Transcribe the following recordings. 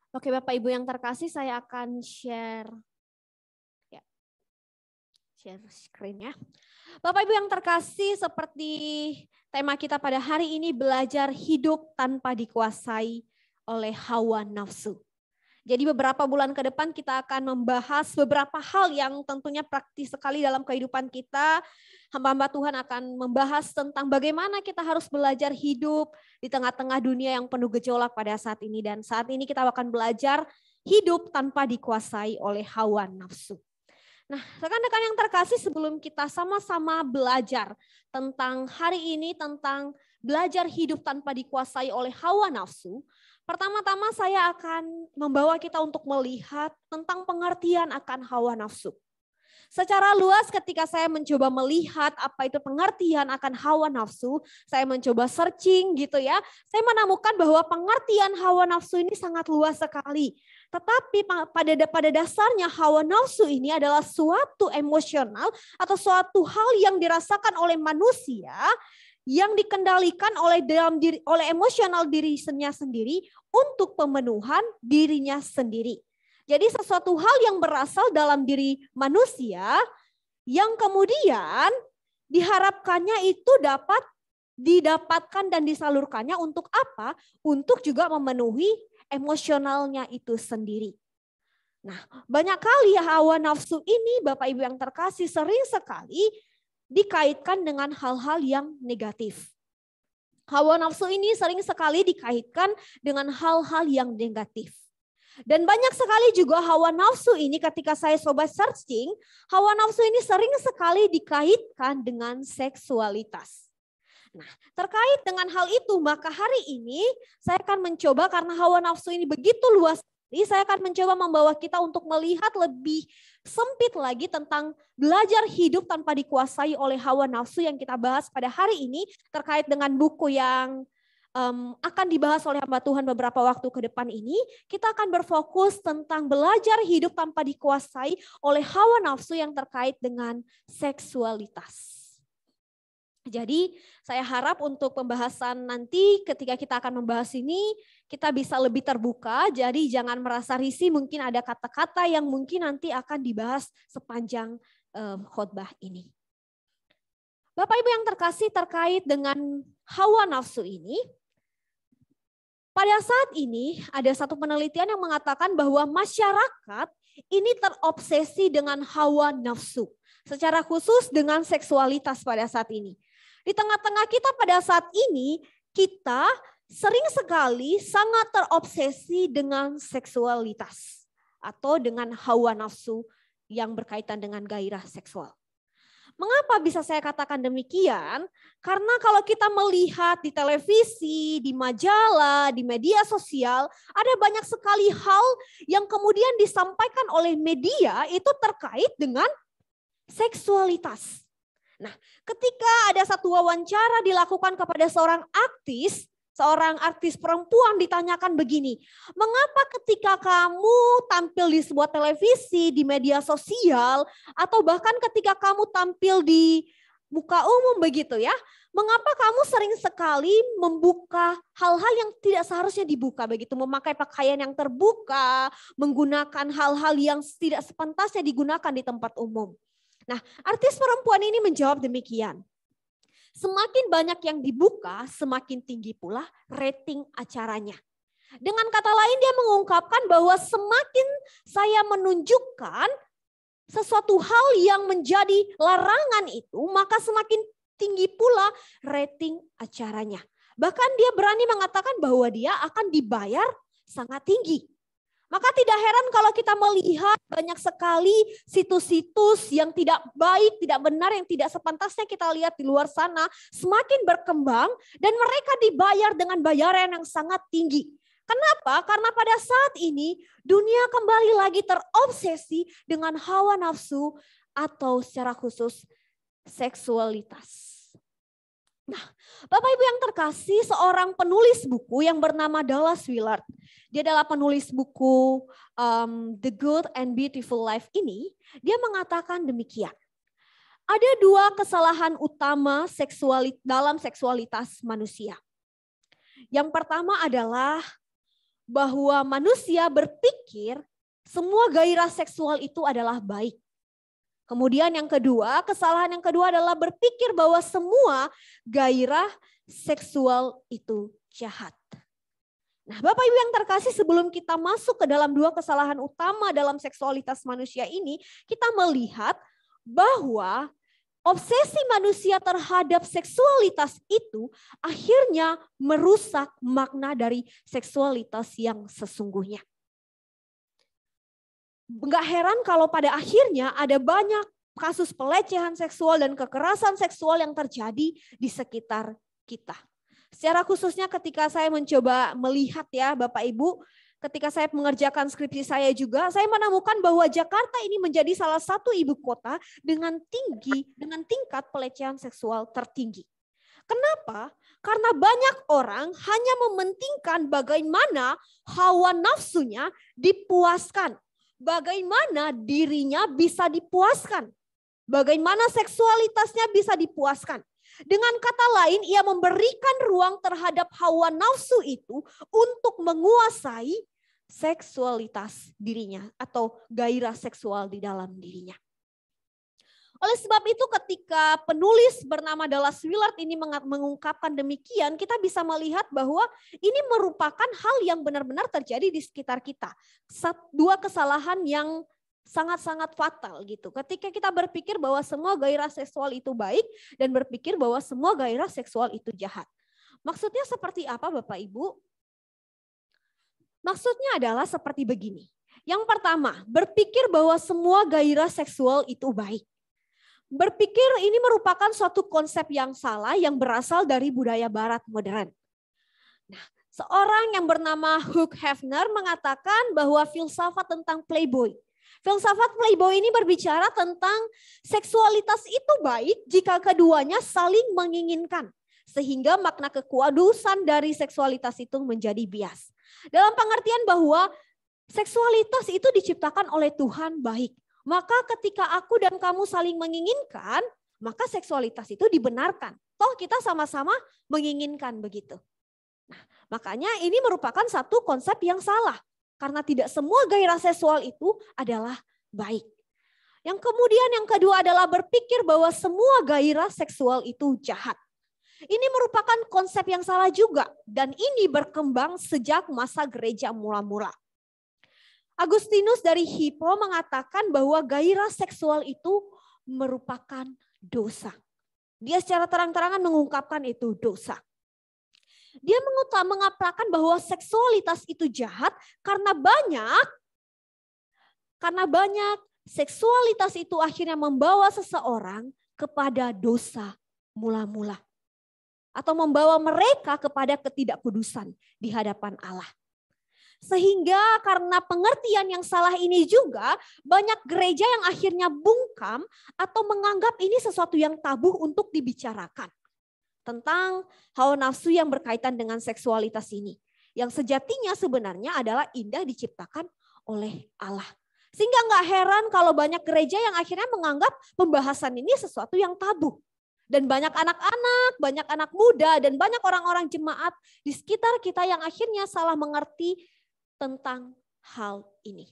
Oke, Bapak Ibu yang terkasih, saya akan share screen ya. Bapak Ibu yang terkasih, seperti tema kita pada hari ini, belajar hidup tanpa dikuasai oleh hawa nafsu. Jadi beberapa bulan ke depan kita akan membahas beberapa hal yang tentunya praktis sekali dalam kehidupan kita. Hamba-hamba Tuhan akan membahas tentang bagaimana kita harus belajar hidup di tengah-tengah dunia yang penuh gejolak pada saat ini. Dan saat ini kita akan belajar hidup tanpa dikuasai oleh hawa nafsu. Nah, rekan-rekan yang terkasih, sebelum kita sama-sama belajar tentang hari ini, tentang belajar hidup tanpa dikuasai oleh hawa nafsu, pertama-tama saya akan membawa kita untuk melihat tentang pengertian akan hawa nafsu. Secara luas ketika saya mencoba melihat apa itu pengertian akan hawa nafsu, saya mencoba searching gitu ya, saya menemukan bahwa pengertian hawa nafsu ini sangat luas sekali. Tetapi pada dasarnya hawa nafsu ini adalah suatu emosional atau suatu hal yang dirasakan oleh manusia yang dikendalikan oleh emosional dirinya sendiri untuk pemenuhan dirinya sendiri. Jadi sesuatu hal yang berasal dalam diri manusia yang kemudian diharapkannya itu dapat didapatkan dan disalurkannya untuk apa? Untuk juga memenuhi emosionalnya itu sendiri. Nah, banyak kali hawa nafsu ini Bapak Ibu yang terkasih sering sekali dikaitkan dengan hal-hal yang negatif. Hawa nafsu ini sering sekali dikaitkan dengan hal-hal yang negatif. Dan banyak sekali juga hawa nafsu ini ketika saya coba searching, hawa nafsu ini sering sekali dikaitkan dengan seksualitas. Nah, terkait dengan hal itu, maka hari ini saya akan mencoba, karena hawa nafsu ini begitu luas, saya akan mencoba membawa kita untuk melihat lebih sempit lagi tentang belajar hidup tanpa dikuasai oleh hawa nafsu yang kita bahas pada hari ini terkait dengan buku yang akan dibahas oleh hamba Tuhan beberapa waktu ke depan ini. Kita akan berfokus tentang belajar hidup tanpa dikuasai oleh hawa nafsu yang terkait dengan seksualitas. Jadi saya harap untuk pembahasan nanti ketika kita akan membahas ini, kita bisa lebih terbuka, jadi jangan merasa risih, mungkin ada kata-kata yang mungkin nanti akan dibahas sepanjang khotbah ini. Bapak Ibu yang terkasih, terkait dengan hawa nafsu ini, pada saat ini ada satu penelitian yang mengatakan bahwa masyarakat ini terobsesi dengan hawa nafsu. Secara khusus dengan seksualitas pada saat ini. Di tengah-tengah kita pada saat ini, kita sering sekali sangat terobsesi dengan seksualitas. Atau dengan hawa nafsu yang berkaitan dengan gairah seksual. Mengapa bisa saya katakan demikian? Karena kalau kita melihat di televisi, di majalah, di media sosial, ada banyak sekali hal yang kemudian disampaikan oleh media itu terkait dengan seksualitas. Nah, ketika ada satu wawancara dilakukan kepada seorang artis perempuan ditanyakan begini, mengapa ketika kamu tampil di sebuah televisi, di media sosial, atau bahkan ketika kamu tampil di muka umum begitu ya, mengapa kamu sering sekali membuka hal-hal yang tidak seharusnya dibuka begitu, memakai pakaian yang terbuka, menggunakan hal-hal yang tidak sepantasnya digunakan di tempat umum. Nah, artis perempuan ini menjawab demikian. Semakin banyak yang dibuka, semakin tinggi pula rating acaranya. Dengan kata lain dia mengungkapkan bahwa semakin saya menunjukkan sesuatu hal yang menjadi larangan itu, maka semakin tinggi pula rating acaranya. Bahkan dia berani mengatakan bahwa dia akan dibayar sangat tinggi. Maka tidak heran kalau kita melihat banyak sekali situs-situs yang tidak baik, tidak benar, yang tidak sepantasnya kita lihat di luar sana semakin berkembang dan mereka dibayar dengan bayaran yang sangat tinggi. Kenapa? Karena pada saat ini dunia kembali lagi terobsesi dengan hawa nafsu atau secara khusus seksualitas. Nah, Bapak Ibu yang terkasih, seorang penulis buku yang bernama Dallas Willard. Dia adalah penulis buku The Good and Beautiful Life ini. Dia mengatakan demikian. Ada dua kesalahan utama dalam seksualitas manusia. Yang pertama adalah bahwa manusia berpikir semua gairah seksual itu adalah baik. Kemudian yang kedua, kesalahan yang kedua adalah berpikir bahwa semua gairah seksual itu jahat. Nah, Bapak Ibu yang terkasih, sebelum kita masuk ke dalam dua kesalahan utama dalam seksualitas manusia ini, kita melihat bahwa obsesi manusia terhadap seksualitas itu akhirnya merusak makna dari seksualitas yang sesungguhnya. Enggak heran kalau pada akhirnya ada banyak kasus pelecehan seksual dan kekerasan seksual yang terjadi di sekitar kita. Secara khususnya ketika saya mencoba melihat ya Bapak Ibu, ketika saya mengerjakan skripsi saya juga, saya menemukan bahwa Jakarta ini menjadi salah satu ibu kota dengan tingkat pelecehan seksual tertinggi. Kenapa? Karena banyak orang hanya mementingkan bagaimana hawa nafsunya dipuaskan. Bagaimana dirinya bisa dipuaskan. Bagaimana seksualitasnya bisa dipuaskan. Dengan kata lain, ia memberikan ruang terhadap hawa nafsu itu untuk menguasai seksualitas dirinya atau gairah seksual di dalam dirinya. Oleh sebab itu ketika penulis bernama Dallas Willard ini mengungkapkan demikian, kita bisa melihat bahwa ini merupakan hal yang benar-benar terjadi di sekitar kita. Dua kesalahan yang sangat-sangat fatal gitu. Ketika kita berpikir bahwa semua gairah seksual itu baik dan berpikir bahwa semua gairah seksual itu jahat. Maksudnya seperti apa Bapak Ibu? Maksudnya adalah seperti begini. Yang pertama, berpikir bahwa semua gairah seksual itu baik. Berpikir ini merupakan suatu konsep yang salah yang berasal dari budaya barat modern. Nah, seorang yang bernama Hugh Hefner mengatakan bahwa filsafat tentang playboy. Filsafat playboy ini berbicara tentang seksualitas itu baik jika keduanya saling menginginkan. Sehingga makna kekudusan dari seksualitas itu menjadi bias. Dalam pengertian bahwa seksualitas itu diciptakan oleh Tuhan baik. Maka ketika aku dan kamu saling menginginkan, maka seksualitas itu dibenarkan. Toh kita sama-sama menginginkan begitu. Nah, makanya ini merupakan satu konsep yang salah. Karena tidak semua gairah seksual itu adalah baik. Yang kemudian yang kedua adalah berpikir bahwa semua gairah seksual itu jahat. Ini merupakan konsep yang salah juga. Dan ini berkembang sejak masa gereja mula-mula. Agustinus dari Hippo mengatakan bahwa gairah seksual itu merupakan dosa. Dia secara terang-terangan mengungkapkan itu dosa. Dia mengatakan bahwa seksualitas itu jahat karena banyak seksualitas itu akhirnya membawa seseorang kepada dosa mula-mula. Atau membawa mereka kepada ketidakkudusan di hadapan Allah. Sehingga karena pengertian yang salah ini juga banyak gereja yang akhirnya bungkam atau menganggap ini sesuatu yang tabu untuk dibicarakan. Tentang hawa nafsu yang berkaitan dengan seksualitas ini. Yang sejatinya sebenarnya adalah indah diciptakan oleh Allah. Sehingga nggak heran kalau banyak gereja yang akhirnya menganggap pembahasan ini sesuatu yang tabu. Dan banyak anak-anak, banyak anak muda, dan banyak orang-orang jemaat di sekitar kita yang akhirnya salah mengerti tentang hal ini.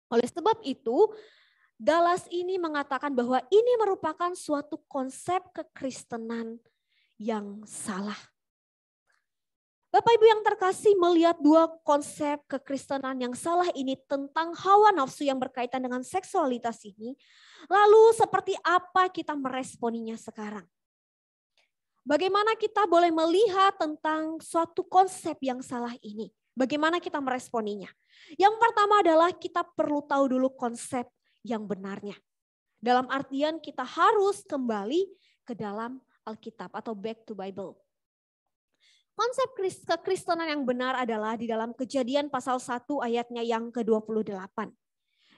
Oleh sebab itu, Dallas ini mengatakan bahwa ini merupakan suatu konsep kekristenan yang salah. Bapak Ibu yang terkasih, melihat dua konsep kekristenan yang salah ini tentang hawa nafsu yang berkaitan dengan seksualitas ini, lalu seperti apa kita meresponinya sekarang? Bagaimana kita boleh melihat tentang suatu konsep yang salah ini? Bagaimana kita meresponinya? Yang pertama adalah kita perlu tahu dulu konsep yang benarnya. Dalam artian kita harus kembali ke dalam Alkitab atau back to Bible. Konsep kekristenan yang benar adalah di dalam Kejadian pasal 1 ayatnya yang ke-28.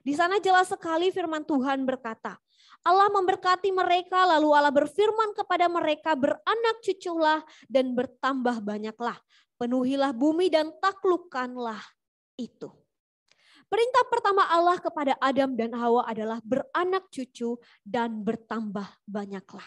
Di sana jelas sekali firman Tuhan berkata, Allah memberkati mereka lalu Allah berfirman kepada mereka, beranak cuculah dan bertambah banyaklah. Penuhilah bumi dan taklukkanlah itu. Perintah pertama Allah kepada Adam dan Hawa adalah beranak cucu dan bertambah banyaklah.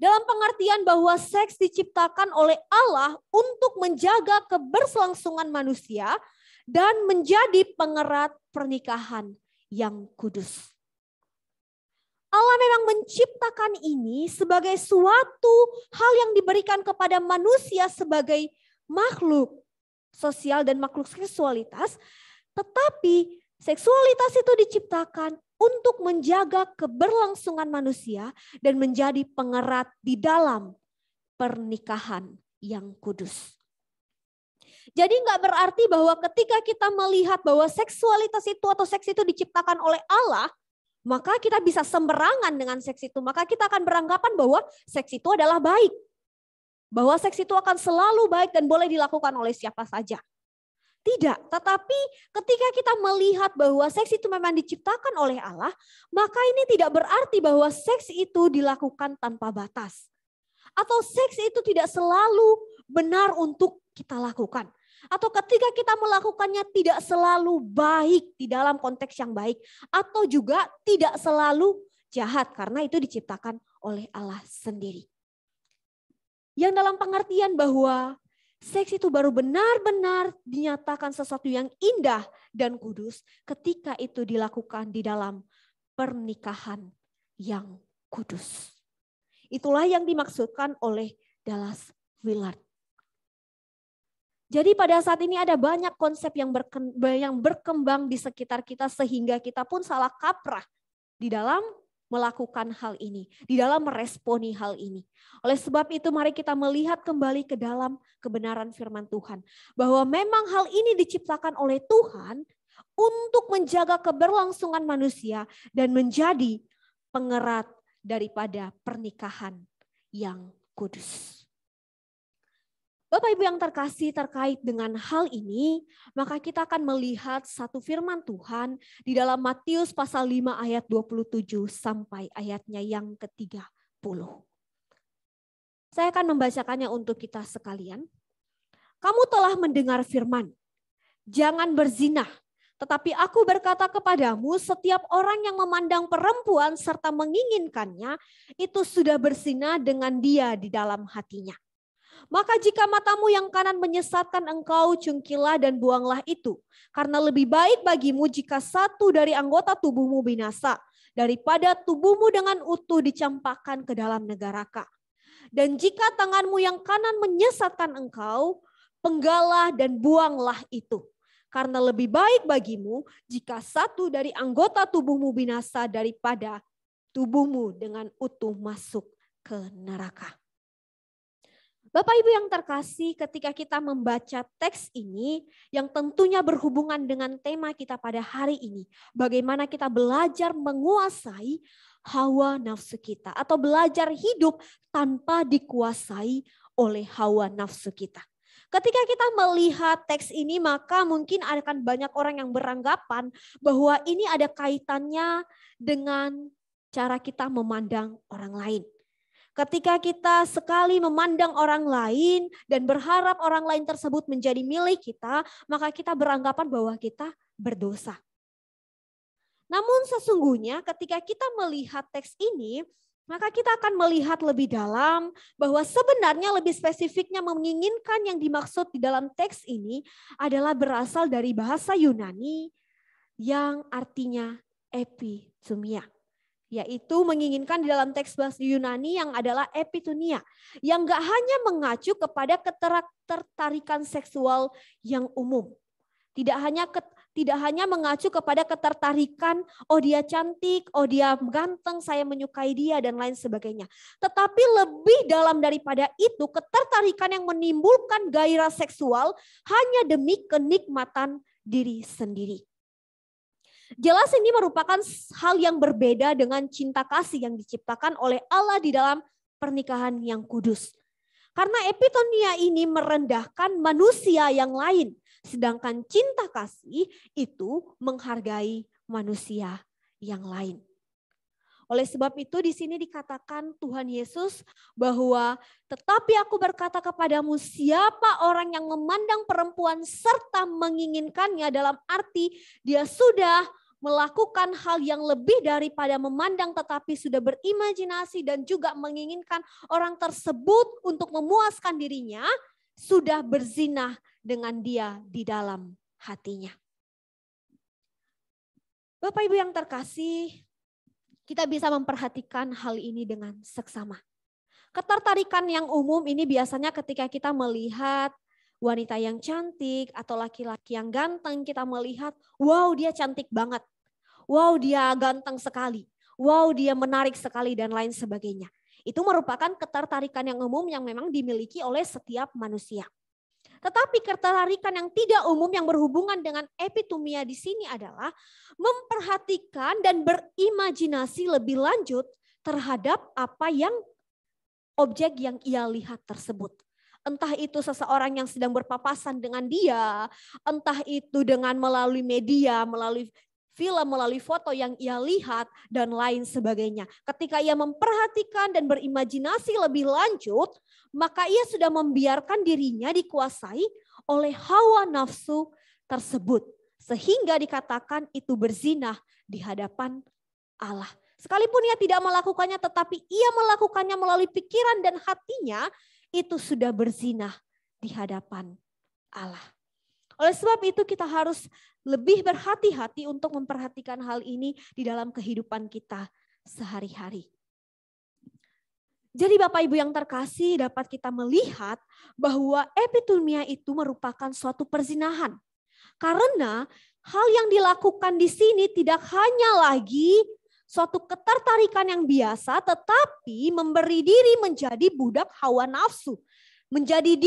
Dalam pengertian bahwa seks diciptakan oleh Allah untuk menjaga keberselangsungan manusia dan menjadi pengerat pernikahan yang kudus. Allah memang menciptakan ini sebagai suatu hal yang diberikan kepada manusia sebagai makhluk sosial dan makhluk seksualitas, tetapi seksualitas itu diciptakan untuk menjaga keberlangsungan manusia dan menjadi pengerat di dalam pernikahan yang kudus. Jadi nggak berarti bahwa ketika kita melihat bahwa seksualitas itu atau seks itu diciptakan oleh Allah, maka kita bisa sembarangan dengan seks itu. Maka kita akan beranggapan bahwa seks itu adalah baik. Bahwa seks itu akan selalu baik dan boleh dilakukan oleh siapa saja. Tidak, tetapi ketika kita melihat bahwa seks itu memang diciptakan oleh Allah, maka ini tidak berarti bahwa seks itu dilakukan tanpa batas. Atau seks itu tidak selalu benar untuk kita lakukan. Atau ketika kita melakukannya tidak selalu baik di dalam konteks yang baik. Atau juga tidak selalu jahat karena itu diciptakan oleh Allah sendiri. Yang dalam pengertian bahwa seks itu baru benar-benar dinyatakan sesuatu yang indah dan kudus ketika itu dilakukan di dalam pernikahan yang kudus. Itulah yang dimaksudkan oleh Dallas Willard. Jadi pada saat ini ada banyak konsep yang berkembang di sekitar kita sehingga kita pun salah kaprah di dalam melakukan hal ini, di dalam meresponi hal ini. Oleh sebab itu mari kita melihat kembali ke dalam kebenaran firman Tuhan. Bahwa memang hal ini diciptakan oleh Tuhan untuk menjaga keberlangsungan manusia dan menjadi pengerat daripada pernikahan yang kudus. Bapak Ibu yang terkasih, terkait dengan hal ini, maka kita akan melihat satu firman Tuhan di dalam Matius pasal 5 ayat 27 sampai ayatnya yang ke-30. Saya akan membacakannya untuk kita sekalian. Kamu telah mendengar firman, jangan berzinah. Tetapi aku berkata kepadamu, setiap orang yang memandang perempuan serta menginginkannya, itu sudah berzina dengan dia di dalam hatinya. Maka jika matamu yang kanan menyesatkan engkau, cungkilah dan buanglah itu. Karena lebih baik bagimu jika satu dari anggota tubuhmu binasa, daripada tubuhmu dengan utuh dicampakkan ke dalam neraka. Dan jika tanganmu yang kanan menyesatkan engkau, penggalah dan buanglah itu. Karena lebih baik bagimu jika satu dari anggota tubuhmu binasa, daripada tubuhmu dengan utuh masuk ke neraka. Bapak Ibu yang terkasih, ketika kita membaca teks ini yang tentunya berhubungan dengan tema kita pada hari ini, bagaimana kita belajar menguasai hawa nafsu kita atau belajar hidup tanpa dikuasai oleh hawa nafsu kita. Ketika kita melihat teks ini, maka mungkin akan banyak orang yang beranggapan bahwa ini ada kaitannya dengan cara kita memandang orang lain. Ketika kita sekali memandang orang lain dan berharap orang lain tersebut menjadi milik kita, maka kita beranggapan bahwa kita berdosa. Namun sesungguhnya ketika kita melihat teks ini, maka kita akan melihat lebih dalam bahwa sebenarnya lebih spesifiknya menginginkan yang dimaksud di dalam teks ini adalah berasal dari bahasa Yunani yang artinya epitumia. Yaitu menginginkan di dalam teks bahasa Yunani yang adalah epitunia. Yang gak hanya mengacu kepada ketertarikan seksual yang umum. Tidak hanya mengacu kepada ketertarikan, oh dia cantik, oh dia ganteng, saya menyukai dia dan lain sebagainya. Tetapi lebih dalam daripada itu, ketertarikan yang menimbulkan gairah seksual hanya demi kenikmatan diri sendiri. Jelas ini merupakan hal yang berbeda dengan cinta kasih yang diciptakan oleh Allah di dalam pernikahan yang kudus. Karena epitonia ini merendahkan manusia yang lain. Sedangkan cinta kasih itu menghargai manusia yang lain. Oleh sebab itu di sini dikatakan Tuhan Yesus bahwa tetapi aku berkata kepadamu, siapa orang yang memandang perempuan serta menginginkannya, dalam arti dia sudah melakukan hal yang lebih daripada memandang tetapi sudah berimajinasi dan juga menginginkan orang tersebut untuk memuaskan dirinya, sudah berzina dengan dia di dalam hatinya. Bapak Ibu yang terkasih, kita bisa memperhatikan hal ini dengan seksama. Ketertarikan yang umum ini biasanya ketika kita melihat wanita yang cantik atau laki-laki yang ganteng, kita melihat, wow dia cantik banget, wow dia ganteng sekali, wow dia menarik sekali dan lain sebagainya. Itu merupakan ketertarikan yang umum yang memang dimiliki oleh setiap manusia. Tetapi ketertarikan yang tidak umum yang berhubungan dengan epitomia di sini adalah memperhatikan dan berimajinasi lebih lanjut terhadap apa yang objek yang ia lihat tersebut. Entah itu seseorang yang sedang berpapasan dengan dia, entah itu dengan melalui media, melalui film, melalui foto yang ia lihat, dan lain sebagainya. Ketika ia memperhatikan dan berimajinasi lebih lanjut, maka ia sudah membiarkan dirinya dikuasai oleh hawa nafsu tersebut. Sehingga dikatakan itu berzina di hadapan Allah. Sekalipun ia tidak melakukannya, tetapi ia melakukannya melalui pikiran dan hatinya, itu sudah berzina di hadapan Allah. Oleh sebab itu kita harus lebih berhati-hati untuk memperhatikan hal ini di dalam kehidupan kita sehari-hari. Jadi Bapak Ibu yang terkasih, dapat kita melihat bahwa epitomia itu merupakan suatu perzinahan. Karena hal yang dilakukan di sini tidak hanya lagi suatu ketertarikan yang biasa, tetapi memberi diri menjadi budak hawa nafsu. Memberi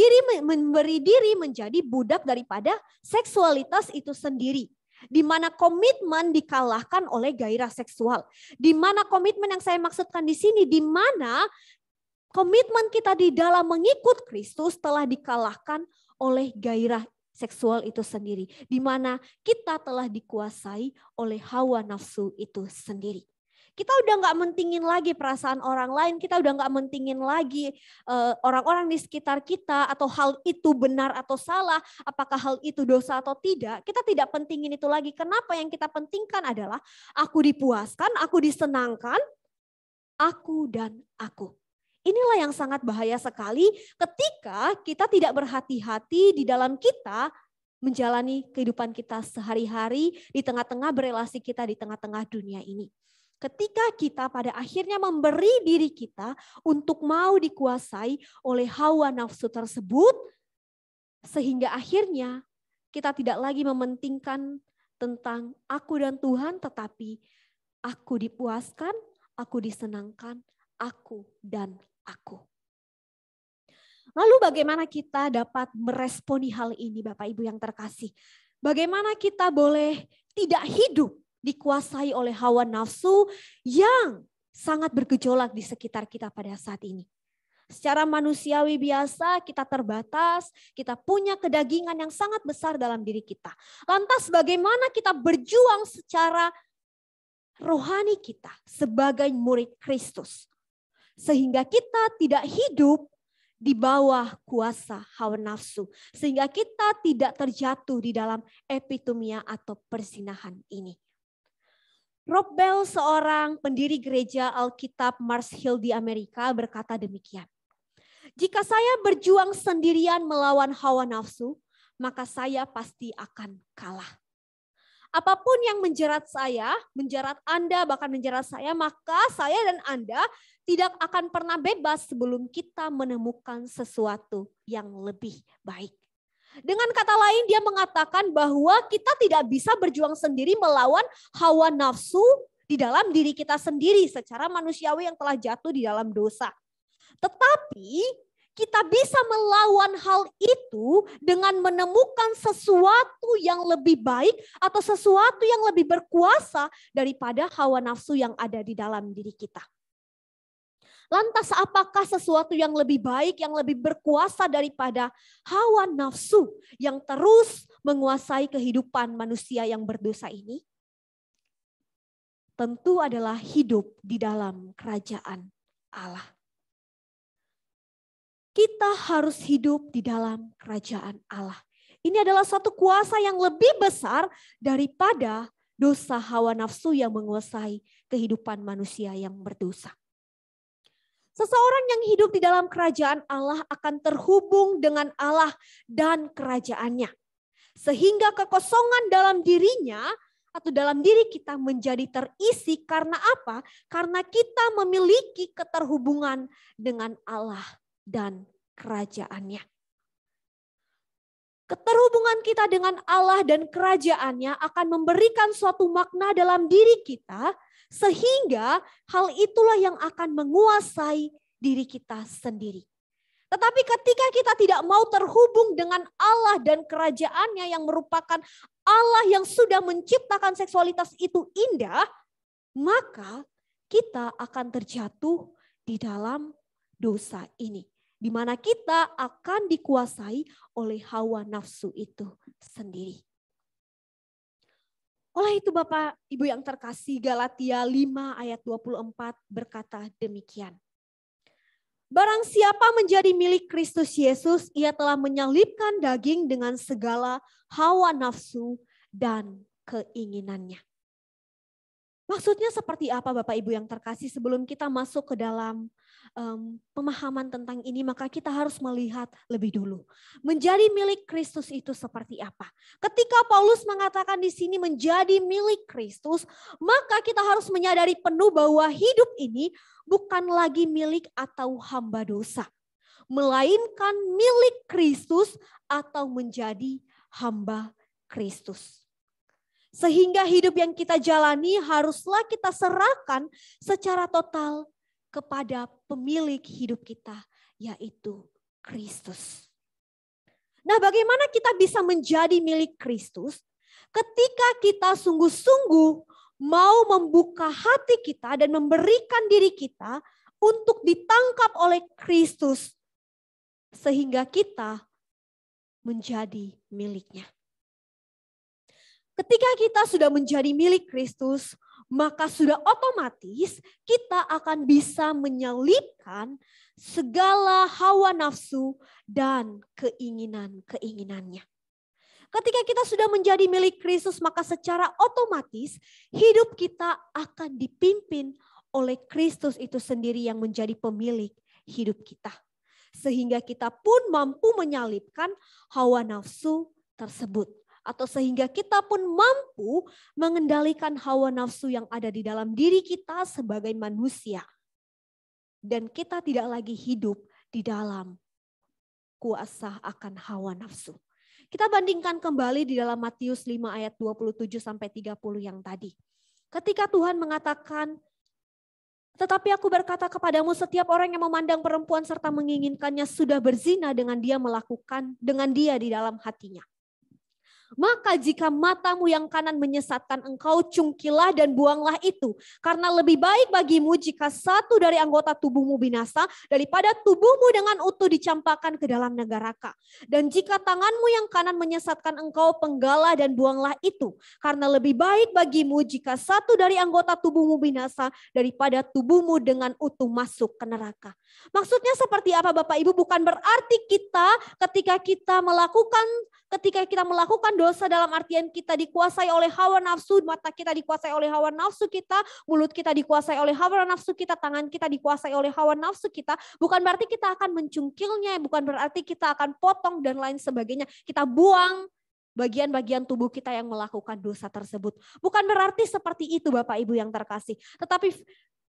diri menjadi budak daripada seksualitas itu sendiri. Di mana komitmen dikalahkan oleh gairah seksual. Di mana komitmen yang saya maksudkan di sini, di mana komitmen kita di dalam mengikut Kristus telah dikalahkan oleh gairah seksual itu sendiri. Di mana kita telah dikuasai oleh hawa nafsu itu sendiri. Kita udah gak mentingin lagi perasaan orang lain, kita udah gak mentingin lagi orang-orang di sekitar kita, atau hal itu benar atau salah, apakah hal itu dosa atau tidak. Kita tidak pentingin itu lagi. Kenapa? Yang kita pentingkan adalah aku dipuaskan, aku disenangkan, aku dan aku. Inilah yang sangat bahaya sekali ketika kita tidak berhati-hati di dalam kita menjalani kehidupan kita sehari-hari di tengah-tengah berelasi kita di tengah-tengah dunia ini. Ketika kita pada akhirnya memberi diri kita untuk mau dikuasai oleh hawa nafsu tersebut, sehingga akhirnya kita tidak lagi mementingkan tentang aku dan Tuhan, tetapi aku dipuaskan, aku disenangkan, aku dan aku. Lalu bagaimana kita dapat meresponi hal ini Bapak Ibu yang terkasih? Bagaimana kita boleh tidak hidup dikuasai oleh hawa nafsu yang sangat bergejolak di sekitar kita pada saat ini. Secara manusiawi biasa kita terbatas, kita punya kedagingan yang sangat besar dalam diri kita. Lantas bagaimana kita berjuang secara rohani kita sebagai murid Kristus. Sehingga kita tidak hidup di bawah kuasa hawa nafsu. Sehingga kita tidak terjatuh di dalam epitomia atau perzinahan ini. Rob Bell, seorang pendiri gereja Alkitab Mars Hill di Amerika, berkata demikian. Jika saya berjuang sendirian melawan hawa nafsu, maka saya pasti akan kalah. Apapun yang menjerat saya, menjerat Anda, bahkan menjerat saya, maka saya dan Anda tidak akan pernah bebas sebelum kita menemukan sesuatu yang lebih baik. Dengan kata lain, dia mengatakan bahwa kita tidak bisa berjuang sendiri melawan hawa nafsu di dalam diri kita sendiri secara manusiawi yang telah jatuh di dalam dosa. Tetapi kita bisa melawan hal itu dengan menemukan sesuatu yang lebih baik atau sesuatu yang lebih berkuasa daripada hawa nafsu yang ada di dalam diri kita. Lantas apakah sesuatu yang lebih baik, yang lebih berkuasa daripada hawa nafsu yang terus menguasai kehidupan manusia yang berdosa ini? Tentu adalah hidup di dalam kerajaan Allah. Kita harus hidup di dalam kerajaan Allah. Ini adalah suatu kuasa yang lebih besar daripada dosa hawa nafsu yang menguasai kehidupan manusia yang berdosa. Seseorang yang hidup di dalam kerajaan Allah akan terhubung dengan Allah dan kerajaannya. Sehingga kekosongan dalam dirinya atau dalam diri kita menjadi terisi karena apa? Karena kita memiliki keterhubungan dengan Allah dan kerajaannya. Keterhubungan kita dengan Allah dan kerajaannya akan memberikan suatu makna dalam diri kita, sehingga hal itulah yang akan menguasai diri kita sendiri. Tetapi ketika kita tidak mau terhubung dengan Allah dan kerajaannya yang merupakan Allah yang sudah menciptakan seksualitas itu indah, maka kita akan terjatuh di dalam dosa ini. Di mana kita akan dikuasai oleh hawa nafsu itu sendiri. Oleh itu Bapak Ibu yang terkasih, Galatia 5 ayat 24 berkata demikian. Barang siapa menjadi milik Kristus Yesus, ia telah menyalibkan daging dengan segala hawa nafsu dan keinginannya. Maksudnya seperti apa Bapak Ibu yang terkasih? Sebelum kita masuk ke dalam pemahaman tentang ini, maka kita harus melihat lebih dulu. Menjadi milik Kristus itu seperti apa? Ketika Paulus mengatakan di sini menjadi milik Kristus, maka kita harus menyadari penuh bahwa hidup ini bukan lagi milik atau hamba dosa, melainkan milik Kristus atau menjadi hamba Kristus. Sehingga hidup yang kita jalani haruslah kita serahkan secara total kepada pemilik hidup kita, yaitu Kristus. Nah, bagaimana kita bisa menjadi milik Kristus? Ketika kita sungguh-sungguh mau membuka hati kita dan memberikan diri kita untuk ditangkap oleh Kristus, sehingga kita menjadi miliknya. Ketika kita sudah menjadi milik Kristus, maka sudah otomatis kita akan bisa menyalibkan segala hawa nafsu dan keinginan-keinginannya. Ketika kita sudah menjadi milik Kristus, maka secara otomatis hidup kita akan dipimpin oleh Kristus itu sendiri yang menjadi pemilik hidup kita. Sehingga kita pun mampu menyalibkan hawa nafsu tersebut. Atau sehingga kita pun mampu mengendalikan hawa nafsu yang ada di dalam diri kita sebagai manusia. Dan kita tidak lagi hidup di dalam kuasa akan hawa nafsu. Kita bandingkan kembali di dalam Matius 5 ayat 27-30 yang tadi. Ketika Tuhan mengatakan, tetapi aku berkata kepadamu, setiap orang yang memandang perempuan serta menginginkannya sudah berzina dengan dia di dalam hatinya. Maka jika matamu yang kanan menyesatkan engkau, cungkilah dan buanglah itu. Karena lebih baik bagimu jika satu dari anggota tubuhmu binasa daripada tubuhmu dengan utuh dicampakkan ke dalam neraka. Dan jika tanganmu yang kanan menyesatkan engkau, penggalah dan buanglah itu. Karena lebih baik bagimu jika satu dari anggota tubuhmu binasa daripada tubuhmu dengan utuh masuk ke neraka. Maksudnya seperti apa Bapak Ibu? Bukan berarti ketika kita melakukan dosa dalam artian kita dikuasai oleh hawa nafsu, mata kita dikuasai oleh hawa nafsu kita, mulut kita dikuasai oleh hawa nafsu kita, tangan kita dikuasai oleh hawa nafsu kita. Bukan berarti kita akan mencungkilnya, bukan berarti kita akan potong dan lain sebagainya. Kita buang bagian-bagian tubuh kita yang melakukan dosa tersebut. Bukan berarti seperti itu Bapak Ibu yang terkasih. Tetapi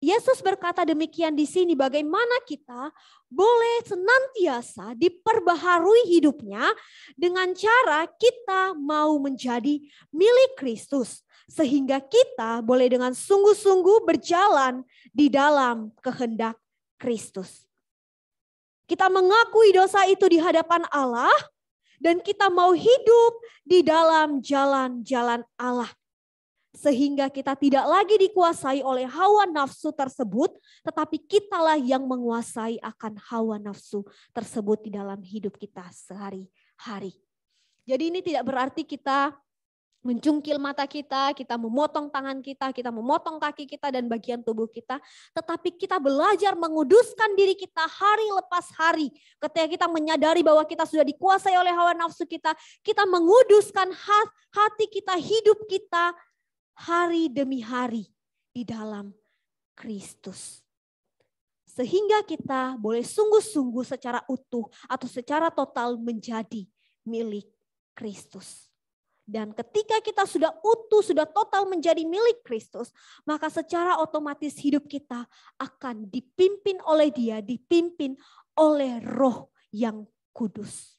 Yesus berkata demikian di sini, bagaimana kita boleh senantiasa diperbaharui hidupnya dengan cara kita mau menjadi milik Kristus. Sehingga kita boleh dengan sungguh-sungguh berjalan di dalam kehendak Kristus. Kita mengakui dosa itu di hadapan Allah dan kita mau hidup di dalam jalan-jalan Allah. Sehingga kita tidak lagi dikuasai oleh hawa nafsu tersebut, tetapi kitalah yang menguasai akan hawa nafsu tersebut di dalam hidup kita sehari-hari. Jadi ini tidak berarti kita mencungkil mata kita memotong tangan kita memotong kaki kita dan bagian tubuh kita. Tetapi kita belajar menguduskan diri kita hari lepas hari. Ketika kita menyadari bahwa kita sudah dikuasai oleh hawa nafsu kita menguduskan hati kita, hidup kita, hari demi hari di dalam Kristus. Sehingga kita boleh sungguh-sungguh secara utuh atau secara total menjadi milik Kristus. Dan ketika kita sudah utuh, sudah total menjadi milik Kristus, maka secara otomatis hidup kita akan dipimpin oleh Dia, dipimpin oleh Roh yang kudus.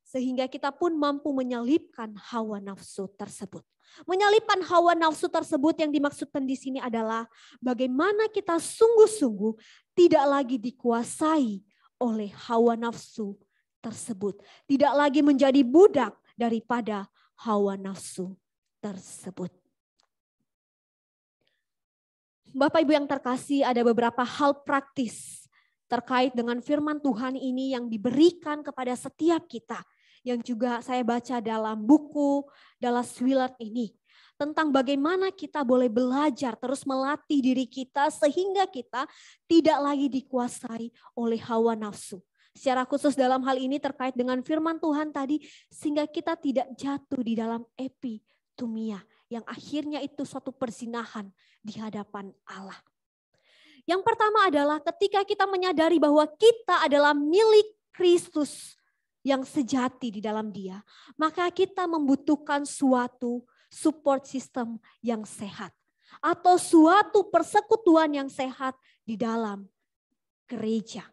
Sehingga kita pun mampu menyalibkan hawa nafsu tersebut. Menyalibkan hawa nafsu tersebut yang dimaksudkan di sini adalah bagaimana kita sungguh-sungguh tidak lagi dikuasai oleh hawa nafsu tersebut. Tidak lagi menjadi budak daripada hawa nafsu tersebut. Bapak Ibu yang terkasih, ada beberapa hal praktis terkait dengan firman Tuhan ini yang diberikan kepada setiap kita. Yang juga saya baca dalam buku Dallas Willard ini. Tentang bagaimana kita boleh belajar terus melatih diri kita sehingga kita tidak lagi dikuasai oleh hawa nafsu. Secara khusus dalam hal ini terkait dengan firman Tuhan tadi, sehingga kita tidak jatuh di dalam epitumia, yang akhirnya itu suatu perzinahan di hadapan Allah. Yang pertama adalah ketika kita menyadari bahwa kita adalah milik Kristus yang sejati di dalam Dia, maka kita membutuhkan suatu support system yang sehat atau suatu persekutuan yang sehat di dalam gereja.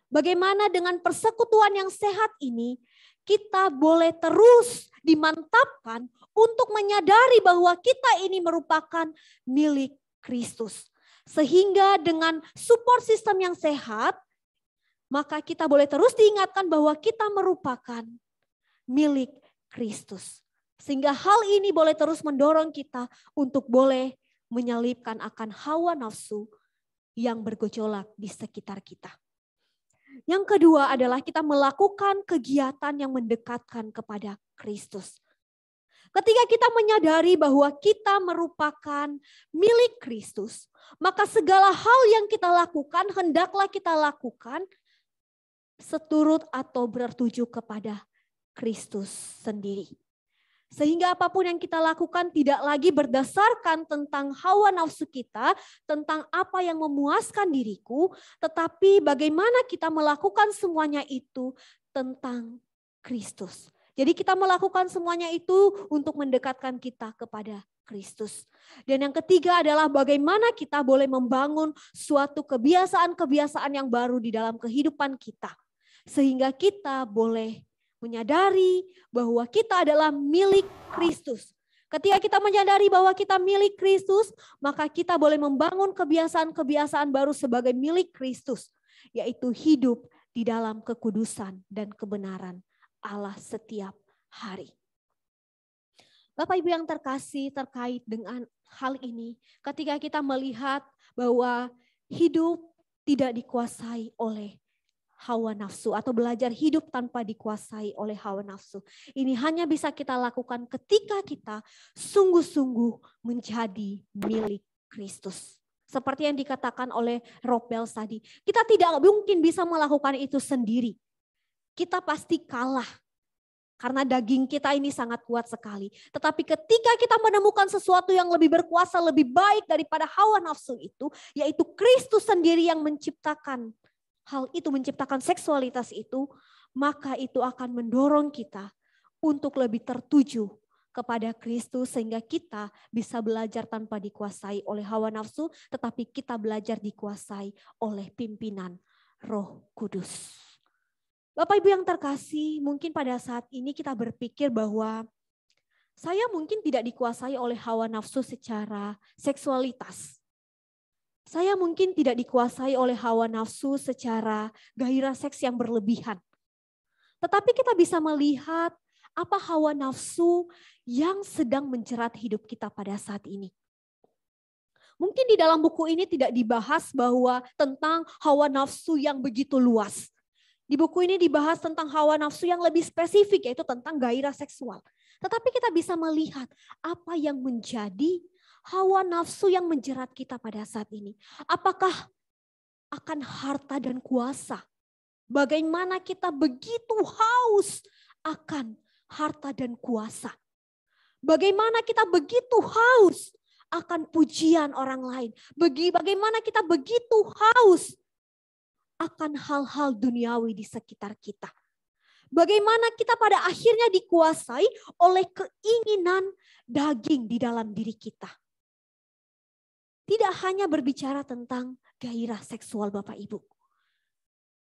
Bagaimana dengan persekutuan yang sehat ini, kita boleh terus dimantapkan untuk menyadari bahwa kita ini merupakan milik Kristus. Sehingga dengan support system yang sehat, maka kita boleh terus diingatkan bahwa kita merupakan milik Kristus. Sehingga hal ini boleh terus mendorong kita untuk boleh menyalibkan akan hawa nafsu yang bergejolak di sekitar kita. Yang kedua adalah kita melakukan kegiatan yang mendekatkan kepada Kristus. Ketika kita menyadari bahwa kita merupakan milik Kristus, maka segala hal yang kita lakukan, hendaklah kita lakukan seturut atau bertuju kepada Kristus sendiri. Sehingga apapun yang kita lakukan tidak lagi berdasarkan tentang hawa nafsu kita, tentang apa yang memuaskan diriku, tetapi bagaimana kita melakukan semuanya itu tentang Kristus. Jadi kita melakukan semuanya itu untuk mendekatkan kita kepada Kristus. Dan yang ketiga adalah bagaimana kita boleh membangun suatu kebiasaan-kebiasaan yang baru di dalam kehidupan kita. Sehingga kita boleh menyadari bahwa kita adalah milik Kristus. Ketika kita menyadari bahwa kita milik Kristus, maka kita boleh membangun kebiasaan-kebiasaan baru sebagai milik Kristus, yaitu hidup di dalam kekudusan dan kebenaran Allah setiap hari. Bapak Ibu yang terkasih, terkait dengan hal ini, ketika kita melihat bahwa hidup tidak dikuasai oleh hawa nafsu atau belajar hidup tanpa dikuasai oleh hawa nafsu. Ini hanya bisa kita lakukan ketika kita sungguh-sungguh menjadi milik Kristus. Seperti yang dikatakan oleh Robel tadi, kita tidak mungkin bisa melakukan itu sendiri. Kita pasti kalah karena daging kita ini sangat kuat sekali. Tetapi ketika kita menemukan sesuatu yang lebih berkuasa, lebih baik daripada hawa nafsu itu, yaitu Kristus sendiri yang menciptakan hal itu, menciptakan seksualitas itu, maka itu akan mendorong kita untuk lebih tertuju kepada Kristus sehingga kita bisa belajar tanpa dikuasai oleh hawa nafsu, tetapi kita belajar dikuasai oleh pimpinan Roh Kudus. Bapak Ibu yang terkasih, mungkin pada saat ini kita berpikir bahwa saya mungkin tidak dikuasai oleh hawa nafsu secara seksualitas. Saya mungkin tidak dikuasai oleh hawa nafsu secara gairah seks yang berlebihan. Tetapi kita bisa melihat apa hawa nafsu yang sedang menjerat hidup kita pada saat ini. Mungkin di dalam buku ini tidak dibahas bahwa tentang hawa nafsu yang begitu luas. Di buku ini dibahas tentang hawa nafsu yang lebih spesifik, yaitu tentang gairah seksual. Tetapi kita bisa melihat apa yang menjadi hawa nafsu yang menjerat kita pada saat ini. Apakah akan harta dan kuasa? Bagaimana kita begitu haus akan harta dan kuasa? Bagaimana kita begitu haus akan pujian orang lain. Bagaimana kita begitu haus akan hal-hal duniawi di sekitar kita. Bagaimana kita pada akhirnya dikuasai oleh keinginan daging di dalam diri kita. Tidak hanya berbicara tentang gairah seksual Bapak Ibu.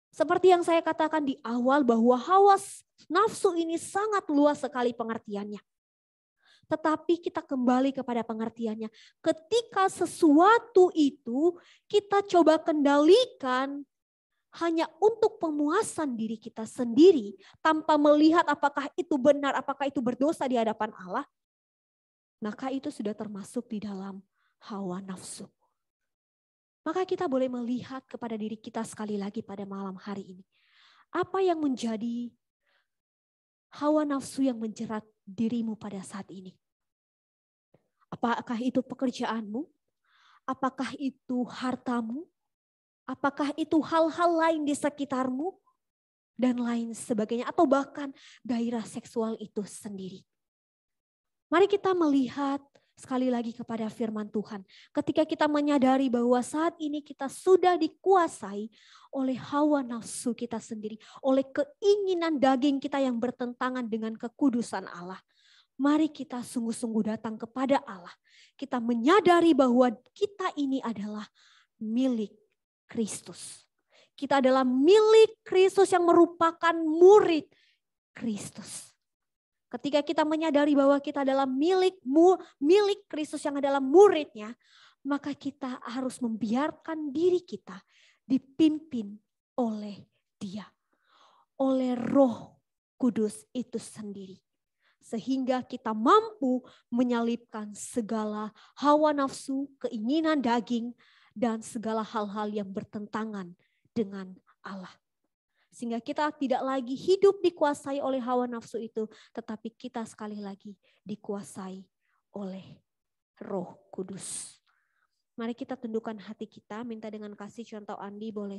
Seperti yang saya katakan di awal bahwa hawa nafsu ini sangat luas sekali pengertiannya. Tetapi kita kembali kepada pengertiannya. Ketika sesuatu itu kita coba kendalikan hanya untuk pemuasan diri kita sendiri tanpa melihat apakah itu benar, apakah itu berdosa di hadapan Allah, maka itu sudah termasuk di dalam hawa nafsu. Maka kita boleh melihat kepada diri kita sekali lagi pada malam hari ini. Apa yang menjadi hawa nafsu yang menjerat dirimu pada saat ini? Apakah itu pekerjaanmu? Apakah itu hartamu? Apakah itu hal-hal lain di sekitarmu? Dan lain sebagainya. Atau bahkan gairah seksual itu sendiri. Mari kita melihat sekali lagi kepada firman Tuhan. Ketika kita menyadari bahwa saat ini kita sudah dikuasai oleh hawa nafsu kita sendiri. Oleh keinginan daging kita yang bertentangan dengan kekudusan Allah. Mari kita sungguh-sungguh datang kepada Allah. Kita menyadari bahwa kita ini adalah milik Kristus. Kita adalah milik Kristus yang merupakan murid Kristus. Ketika kita menyadari bahwa kita adalah milik Kristus yang adalah muridnya, maka kita harus membiarkan diri kita dipimpin oleh Dia. Oleh Roh Kudus itu sendiri. Sehingga kita mampu menyalipkan segala hawa nafsu, keinginan daging, dan segala hal-hal yang bertentangan dengan Allah. Sehingga kita tidak lagi hidup dikuasai oleh hawa nafsu itu, tetapi kita sekali lagi dikuasai oleh Roh Kudus. Mari kita tundukkan hati kita, minta dengan kasih contoh Andi boleh